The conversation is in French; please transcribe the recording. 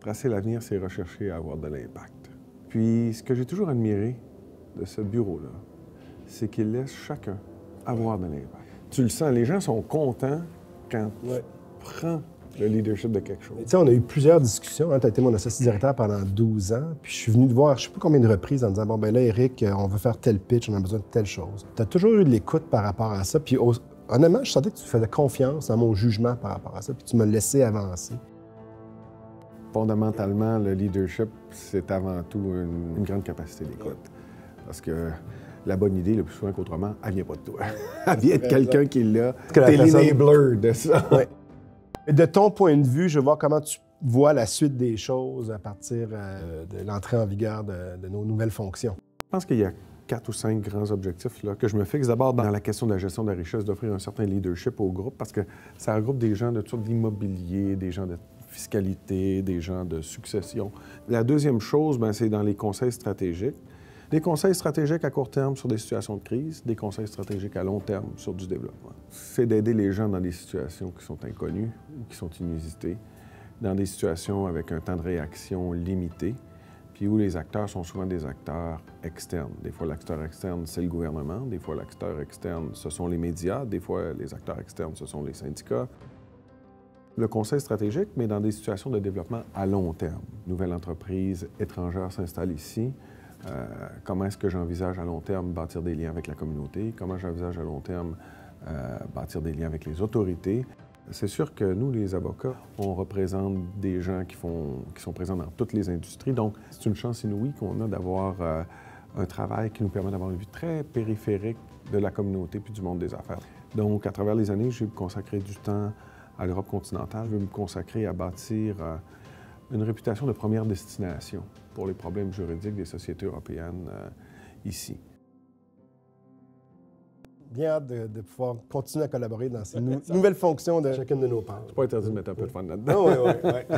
Tracer l'avenir, c'est rechercher à avoir de l'impact. Puis, ce que j'ai toujours admiré de ce bureau-là, c'est qu'il laisse chacun avoir de l'impact. Tu le sens, les gens sont contents quand tu prends le leadership de quelque chose. Tu sais, on a eu plusieurs discussions. Hein. Tu as été mon associé directeur pendant 12 ans. Puis je suis venu te voir, je ne sais pas combien de reprises, en disant, bon, ben là, Éric, on veut faire tel pitch, on a besoin de telle chose. Tu as toujours eu de l'écoute par rapport à ça. Puis honnêtement, je sentais que tu faisais confiance en mon jugement par rapport à ça. Puis tu me laissais avancer. Fondamentalement, le leadership, c'est avant tout une grande capacité d'écoute. Parce que la bonne idée, le plus souvent qu'autrement, elle vient pas de toi. Elle vient de quelqu'un qui l'a. T'es l'enabler de ça. Ouais. Et de ton point de vue, je veux voir comment tu vois la suite des choses à partir de l'entrée en vigueur de nos nouvelles fonctions. Je pense qu'il y a 4 ou 5 grands objectifs là, que je me fixe. D'abord, dans la question de la gestion de la richesse, d'offrir un certain leadership au groupe, parce que ça regroupe des gens de toutes sortes d'immobilier, des gens de fiscalité, des gens de succession. La deuxième chose, c'est dans les conseils stratégiques. Des conseils stratégiques à court terme sur des situations de crise, des conseils stratégiques à long terme sur du développement. C'est d'aider les gens dans des situations qui sont inconnues ou qui sont inusitées, dans des situations avec un temps de réaction limité, puis où les acteurs sont souvent des acteurs externes. Des fois, l'acteur externe, c'est le gouvernement. Des fois, l'acteur externe, ce sont les médias. Des fois, les acteurs externes, ce sont les syndicats. Le conseil stratégique, mais dans des situations de développement à long terme. Nouvelle entreprise étrangère s'installe ici. Comment est-ce que j'envisage à long terme bâtir des liens avec la communauté? Comment j'envisage à long terme bâtir des liens avec les autorités? C'est sûr que nous, les avocats, on représente des gens qui sont présents dans toutes les industries. Donc, c'est une chance inouïe qu'on a d'avoir un travail qui nous permet d'avoir une vue très périphérique de la communauté puis du monde des affaires. Donc, à travers les années, j'ai consacré du temps à l'Europe continentale. Je vais me consacrer à bâtir une réputation de première destination pour les problèmes juridiques des sociétés européennes ici. Bien hâte de pouvoir continuer à collaborer dans ces nouvelles fonctions de chacune de nos parts. C'est pas interdit de mettre un peu de fun là-dedans. Oui, oui, oui.